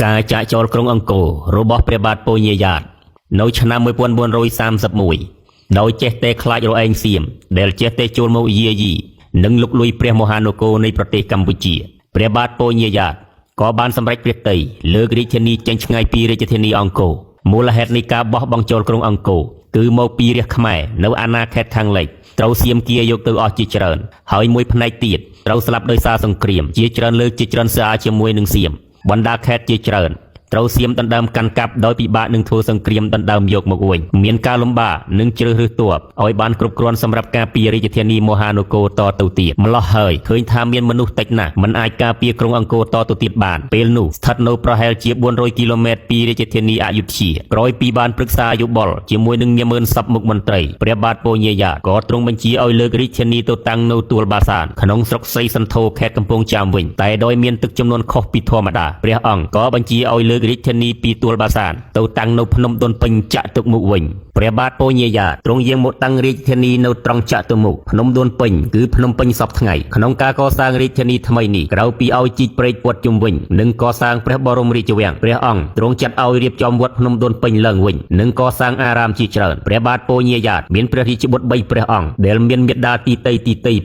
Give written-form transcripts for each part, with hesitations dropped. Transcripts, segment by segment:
ការចាក់ចោលក្រុងអង្គររបស់ព្រះបាទពញាយ៉ាតនៅឆ្នាំ1431ដោយចេះតែខ្លាចរឯងសៀមដែលចេះតែចូលមកយាយីនិងលុកលុយព្រះមហានគរនៃប្រទេសកម្ពុជាព្រះបាទពញាយ៉ាតក៏បានសម្រេចព្រះតីលើករាជធានីចេញឆ្ងាយពីរាជធានីអង្គរមូលហេតុនៃការបោះបង់ចោលក្រុងអង្គរគឺមកពីរាជខ្មែរនៅអាណាខេត្តខាងលិចត្រូវសៀមគៀយកទៅអស់ជាច្រើនហើយមួយផ្នែកទៀតត្រូវស្លាប់ដោយសារសង្គ្រាមជាច្រើនលើកជាច្រើនសារជាមួយនឹងសៀមបណ្ដាខេត្តជាច្រើនត្រូវសៀមដណ្ដើមកាន់កាប់ដោយពិបាកនឹងធ្វើសង្គ្រាមដណ្ដើមយកមកវិញមានការលំបាកនិងជ្រើសរើសទ័ពឲ្យបានគ្រប់គ្រាន់សម្រាប់ការពាររាជធានីមហានគរតទៅទៀតម្លោះហើយឃើញថាមានមនុស្សតិចណាស់មិនអាចការពារក្រុងអង្គរតទៅទៀតបានពេលនោះស្ថិតនៅប្រហែលជា400គីឡូម៉ែត្រពីរាជធានីអយុធ្យាក្រោយពីបានប្រឹក្សាយោបល់ជាមួយនឹងនាម៉ឺនស័ព្ទមុខមន្ត្រីព្រះបាទពញាយ៉ាតក៏ទ្រង់បញ្ជាឲ្យលើករាជធានីទៅតាំងនៅទួលបាសានក្នុងស្រុកសីសន្ធរខេត្តកំពង់ចាមវិញតែដោយមានទឹកចំនួនខុសពីធម្មតាព្រះអង្គក៏បញ្ជាឲ្យលើករាជធានីពីទួលបាសានទៅតាំងនៅភ្នំដុនពេញចាក់ទឹកមុខវិញព្រះបាទពញាយ៉ាតទ្រង់យាងមកតាំងរាជធានីនៅត្រង់ចាក់ទឹកមុខភ្នំដុនពេញគឺភ្នំពេញសពថ្ងៃក្នុងការកសាងរាជធានីថ្មីនេះក្រៅពីឲ្យជីកព្រែកព័ទ្ធជុំវិញនិងកសាងព្រះបរមរាជវាំងព្រះអង្គទ្រង់ចាត់ឲ្យរៀបចំវត្តភ្នំដុនពេញឡើងវិញនិងកសាងអារាមជាច្រើនព្រះបាទពញាយ៉ាតមានព្រះរាជបុត្រ3ព្រះអង្គដែលមានមេដាទីតី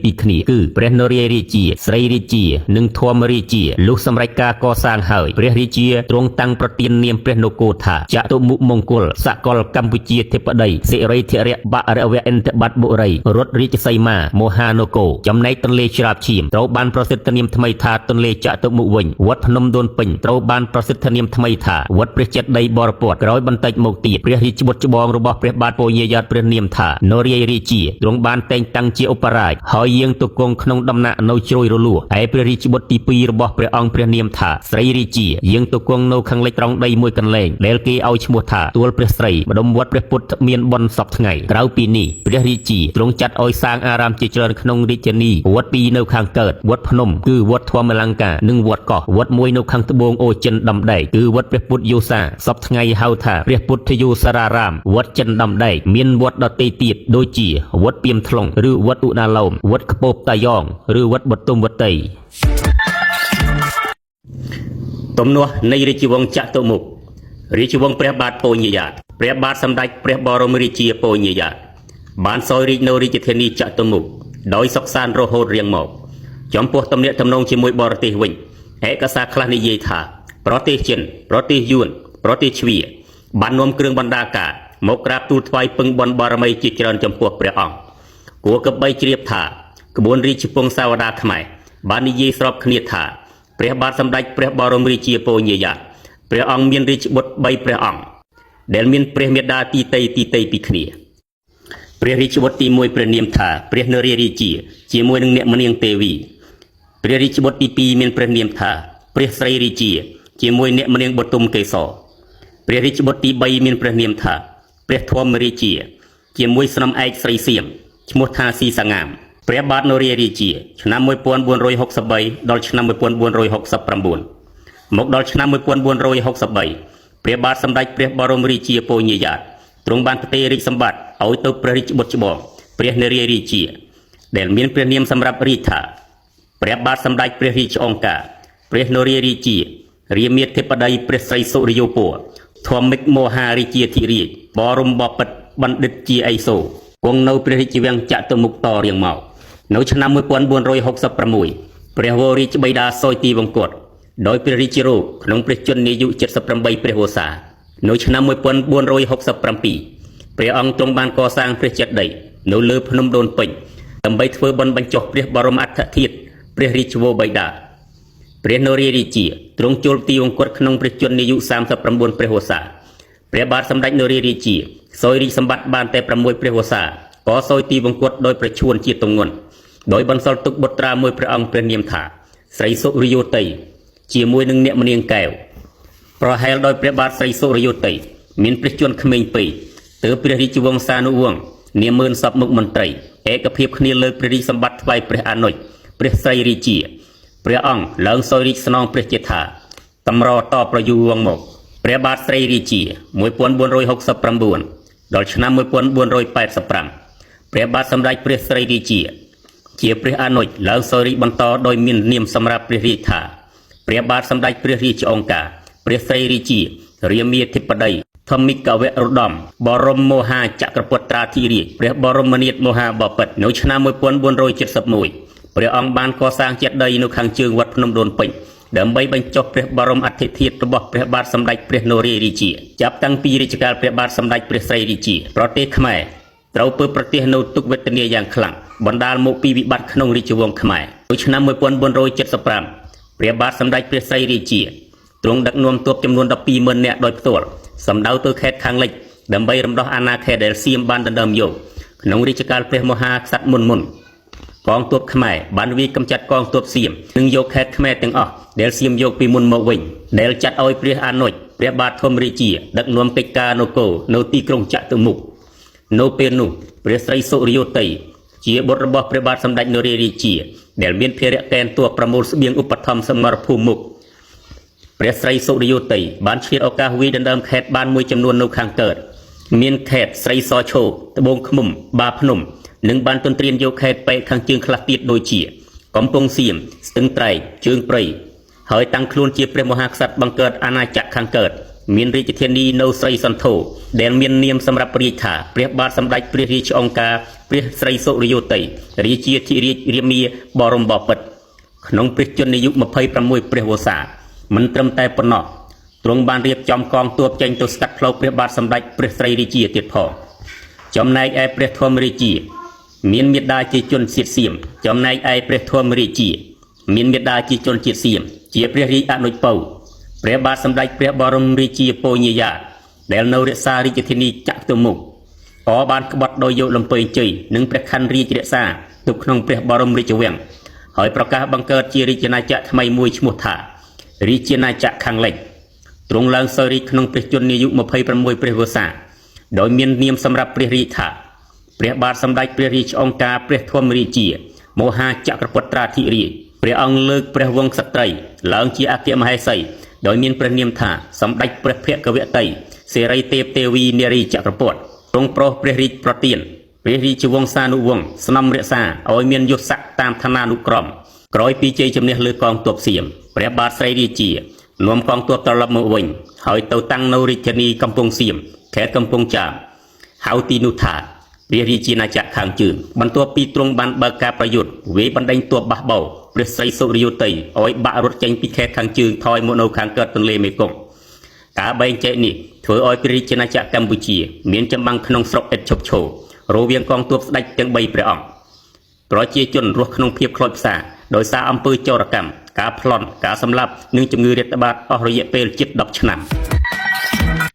ពីគ្នាគឺព្រះនរាយរាជាស្រីរាជានិងធម្មរាជាលុះសម្រេចការកសាងហើយព្រះរាជាទ្រង់តាំងប្រទាននាមព្រះនគរថាចតុមុខមង្គលសកលកម្ពុជាធិបតីសិរីធរៈបរវៈឥន្ទបត្តិបុរីរដ្ឋរាជសីមាមហានគរចំណែកទន្លេច្រាបឈាមត្រូវបានប្រសិទ្ធនាមថ្មីថាទន្លេចតុមុខវិញវត្តភ្នំដូនពេញត្រូវបានប្រសិទ្ធនាមថ្មីថាវត្តព្រះចេតិយបរពតក្រោយបន្តិចមកទៀតព្រះរាជបុត្រច្បងរបស់ព្រះបាទពញាយ៉ាតព្រះនាមថានរាយរាជាទ្រង់បានតែងតាំងជាឧបរាជហើយយាងទៅគង់ក្នុងដំណាក់នៅជ្រោយរលួសឯព្រះរាជបុត្រទី2របស់ព្រះអង្គព្រះនាមថាស្រីរាជាយាងទៅគង់នៅខាងលិចត្រង់ដីមួយកន្លែងដែលគេឲ្យឈ្មោះថាទួលព្រះស្រីម្ដុំវត្តព្រះពុទ្ធមានបុណ្យសពថ្ងៃក្រៅពីនេះព្រះរាជាទ្រង់ចាត់ឲ្យសាងអារាមជាច្រើនក្នុងរាជធានីវត្ត2នៅខាងកើតវត្តភ្នំគឺវត្តធម្មលង្ការនិងវត្តកោះវត្តមួយនៅខាងត្បូងអូចិនដំដែកគឺវត្តព្រះពុទ្ធយោសាសពថ្ងៃហៅថាព្រះពុទ្ធយោសារារាមវត្តចិនដំដែកមានវត្តដទៃទៀតដូចជាវត្តពីមថ្លុងឬវត្តឧណាឡោមវត្តខ្ពបតាយ៉ងឬវត្តបតុមវតីទំនាស់នៃរាជវង្សចតុមុខរាជវង្សព្រះបាទពញាយ៉ាតព្រះបាទសម្ដេចព្រះបរមរាជាពញាយ៉ាតបានសោយរាជនៅរាជធានីចតុមុខដោយសុខសាន្តរហូតរៀងមកចំពោះទំនាក់ទំនងជាមួយបរទេសវិញឯកសារខ្លះនិយាយថាប្រទេសចិនប្រទេសយួនប្រទេសជ្វាបាននាំគ្រឿងបណ្ដាការមកក្រាបទូលថ្វាយពឹងបន់បារមីជាច្រើនចំពោះព្រះអង្គគួរកបីជ្រាបថាក្បួនរាជពង្សាវតាខ្មែរបាននិយាយស្របគ្នាថាព្រះបាទសម្ដេចព្រះបរមរាជាពញាយ៉ាតព្រះអង្គមានរាជបុត្រ3ព្រះអង្គដែលមានព្រះមេដាទីតីពីគ្នាព្រះរាជបុត្រទី1ព្រះនាមថាព្រះនរាយរាជាជាមួយនឹងអ្នកមនាងទេវីព្រះរាជបុត្រទី2មានព្រះនាមថាព្រះស្រីរាជាជាមួយអ្នកមនាងបទុមកេសរព្រះរាជបុត្រទី3មានព្រះនាមថាព្រះធម្មរាជាជាមួយស្នំឯកស្រីសៀមឈ្មោះថាស៊ីសាងាមព្រះបាទនរាយរាជាឆ្នាំ1463ដល់ឆ្នាំ1469មកដល់ឆ្នាំ1463ព្រះបាទសម្ដេចព្រះបរមរាជាពញាយ៉ាតទ្រង់បានផ្ទេររាជសម្បត្តិឲ្យទៅព្រះរាជបុត្រច្បងព្រះនរាយរាជាដែលមានព្រះនាមសម្រាប់រាជថាព្រះបាទសម្ដេចព្រះរាជអង្គការព្រះនរាយរាជារាមាធិបតីព្រះស្រីសុរិយោពណ៌ធម្មមិកមហារាជាធិរាជបរមបពិតបណ្ឌិតជាអេសូគង់នៅព្រះរាជវាំងចតុមុខតរៀងមកនៅឆ្នាំ1466ព្រះវររាជបិតាសោយទីវង្គតដោយព្រះរាជរោគក្នុងព្រះជន្មាយុ78ព្រះវស្សានៅឆ្នាំ1467ព្រះអង្គទ្រង់បានកសាងព្រះចេតិយនៅលើភ្នំដូនពេញដើម្បីធ្វើបុណ្យបញ្ចុះព្រះបរមអដ្ឋធាតុព្រះរាជវរបិតាព្រះនរាយរាជាទ្រង់ចូលទីវង្គតក្នុងព្រះជន្មាយុ39ព្រះវស្សាព្រះបាទសម្ដេចនរាយរាជាសោយរាជសម្បត្តិបានតែ6ព្រះវស្សាក៏សោយទីវង្គតដោយប្រឈួនជាទម្ងន់ដោយបន្សល់ទុកបុត្រាមួយព្រះអង្គព្រះនាមថាស្រីសុរិយោតីជាមួយនឹងអ្នកមនាងកែវប្រហែលដោយព្រះបាទស្រីសុរិយោតីមានព្រះជន្មក្មេងពេកទើបព្រះរាជវង្សានុវង្សនាម៉ឺនស័ព្ទមុខមន្ត្រីឯកភាពគ្នាលើកព្រះរាជសម្បត្តិថ្វាយព្រះអនុជព្រះស្រីរាជាព្រះអង្គឡើងសោយរាជស្នងព្រះចេថាតម្រតប្រយុវង្សមកព្រះបាទស្រីរាជា1469ដល់ឆ្នាំ1485ព្រះបាទសម្ដេចព្រះស្រីរាជាព្រះអនុជឡើងសោយរាជបន្តដោយមាននាមសម្រាប់ព្រះរាជថាព្រះបាទសម្ដេចព្រះរាជអង្គការ ព្រះស្រីរាជារាមាធិបតីធម្មិកវរឧត្តមបរមមហាចក្រពត្រាធិរាជព្រះបរមនាថមហាបពិតនៅឆ្នាំ1471ព្រះអង្គបានកសាងចេតិយនៅខាងជើងវត្តភ្នំដូនពេញដើម្បីបញ្ចុះព្រះបរមអធិធាតុរបស់ព្រះបាទសម្ដេចព្រះនរោរាជាចាប់តាំងពីរាជកាលព្រះបាទសម្ដេចព្រះស្រីរាជាប្រទេសខ្មែរត្រូវពើប្រទេសនៅទុក្ខវេទនាយ៉ាងខ្លាំងបណ្ដាលមកពីវិបត្តិក្នុងរាជវង្សខ្មែរនៅឆ្នាំ1475ព្រះបាទសម្ដេចព្រះស្រីរាជាទ្រង់ដឹកនាំទ័ពចំនួន 12,000 នាក់ដោយផ្ទាល់សម្ដៅទៅខេត្តខាងលិចដើម្បីរំដោះអាណាខេត្តដែលសៀមបានដណ្ដើមយកក្នុងរាជកាលព្រះមហាក្សត្រមុន កងទ័ពខ្មែរបានវាយកម្ចាត់កងទ័ពសៀមនិងយកខេត្តខ្មែរទាំងអស់ដែលសៀមយកពីមុនមកវិញដែលចាត់ឲ្យព្រះអនុជព្រះបាទធម្មរាជាដឹកនាំកិច្ចការនគរនៅទីក្រុងចតុមុខនៅពេលនោះព្រះស្រីសុរិយោទ័យជាបុត្ររបស់ព្រះបាទសម្ដេចនរោរាជាដែលមានភារៈកេណ្ឌទ័ពប្រមូលស្បៀងឧបត្ថម្ភសមរភូមិមុខព្រះស្រីសុរិយោទ័យបានឆ្លៀតឱកាសវាយដណ្ដើមខេត្តបានមួយចំនួននៅខាងកើតមានខេត្តស្រីសឈោត្បូងឃ្មុំបាភ្នំនិងបានទន្ទ្រានយកខេត្តប៉ែកខាងជើងខ្លះទៀតដូចជាកំពង់សៀមស្ទឹងត្រែងជើងព្រៃហើយតាំងខ្លួនជាព្រះមហាក្សត្របង្កើតអាណាចក្រខាងកើតមានរាជធានីនៅស្រីសន្ធរដែលមាននាមសម្រាប់រាជថាព្រះបាទសម្ដេចព្រះរាជអង្គការព្រះស្រីសុរិយោទ័យរាជាធិរាជរាមាបរមបពិតក្នុងព្រះជន្មាយុ26ព្រះវស្សាមិនត្រឹមតែប៉ុណ្ណោះទ្រង់បានរៀបចំកងទ័ពចេញទៅស្កាត់ផ្លូវព្រះបាទសម្ដេចព្រះស្រីរាជាទៀតផងចំណែកឯព្រះធម្មរាជាមានមេដាជាជនជាតិសៀមចំណែកឯព្រះធម្មរាជាមានមេដាជាជនជាតិសៀមជាព្រះរាជអនុជពៅព្រះបាទសម្ដេចព្រះបរមរាជាពញាយ៉ាតដែលនៅរក្សារាជធានីចតុមុខក៏បានក្បត់ដោយយកលំពែងជ័យនិងព្រះខ័នរាជរក្សាទុកក្នុងព្រះបរមរាជវាំងហើយប្រកាសបង្កើតជារាជាណាចក្រថ្មីមួយឈ្មោះថារាជាណាចក្រខាងលិចទ្រង់ឡើងសោយរាជក្នុងព្រះជន្មាយុ26ព្រះវស្សាដោយមាននាមសម្រាប់ព្រះរាជថាព្រះបាទសម្ដេចព្រះរាជអង្គការព្រះធម្មរាជាមហាចក្រពត្រាធិរាជព្រះអង្គលើកព្រះវង្សក្ត្រីឡើងជាអគ្គមហេសីដោយមានព្រះនាមថាសម្ដេចព្រះភគវតីសេរីទេពទេវីនារីចក្រពត្តិទ្រង់ប្រោសព្រះរាជប្រទានព្រះរាជវង្សានុវង្សស្នំរក្សាឲ្យមានយសស័ក្តិតាមឋានានុក្រមក្រោយពីជ័យជំនះលើកងទ័ពសៀមព្រះបាទស្រីរាជានាំកងទ័ពត្រឡប់មកវិញហើយទៅតាំងនៅរាជធានីកំពង់សៀមខេត្តកំពង់ចាមហៅទីនោះថាព្រះរាជាណាចក្រខាងជើងបន្ទាប់ពីទ្រង់បានបើកការប្រយុទ្ធវាយបណ្ដេញទ័ពបះបោព្រះស្រីសុរិយោទ័យឲ្យបាក់រត់ចេញពីខេត្តខាងជើងថយមកនៅខាងកើតទន្លេមេគង្គការបែងចែកនេះធ្វើឲ្យព្រះរាជាណាចក្រកម្ពុជាមានចម្បាំងក្នុងស្រុកឥតឈប់ឈររវាងកងទ័ពស្ដេចទាំង3ព្រះអង្គប្រជាជនរស់ក្នុងភាពខ្លោចផ្សាដោយសារអំពើចោរកម្មការប្លន់ការសម្លាប់និងជំងឺរាតត្បាតអស់រយៈពេលជិត10ឆ្នាំ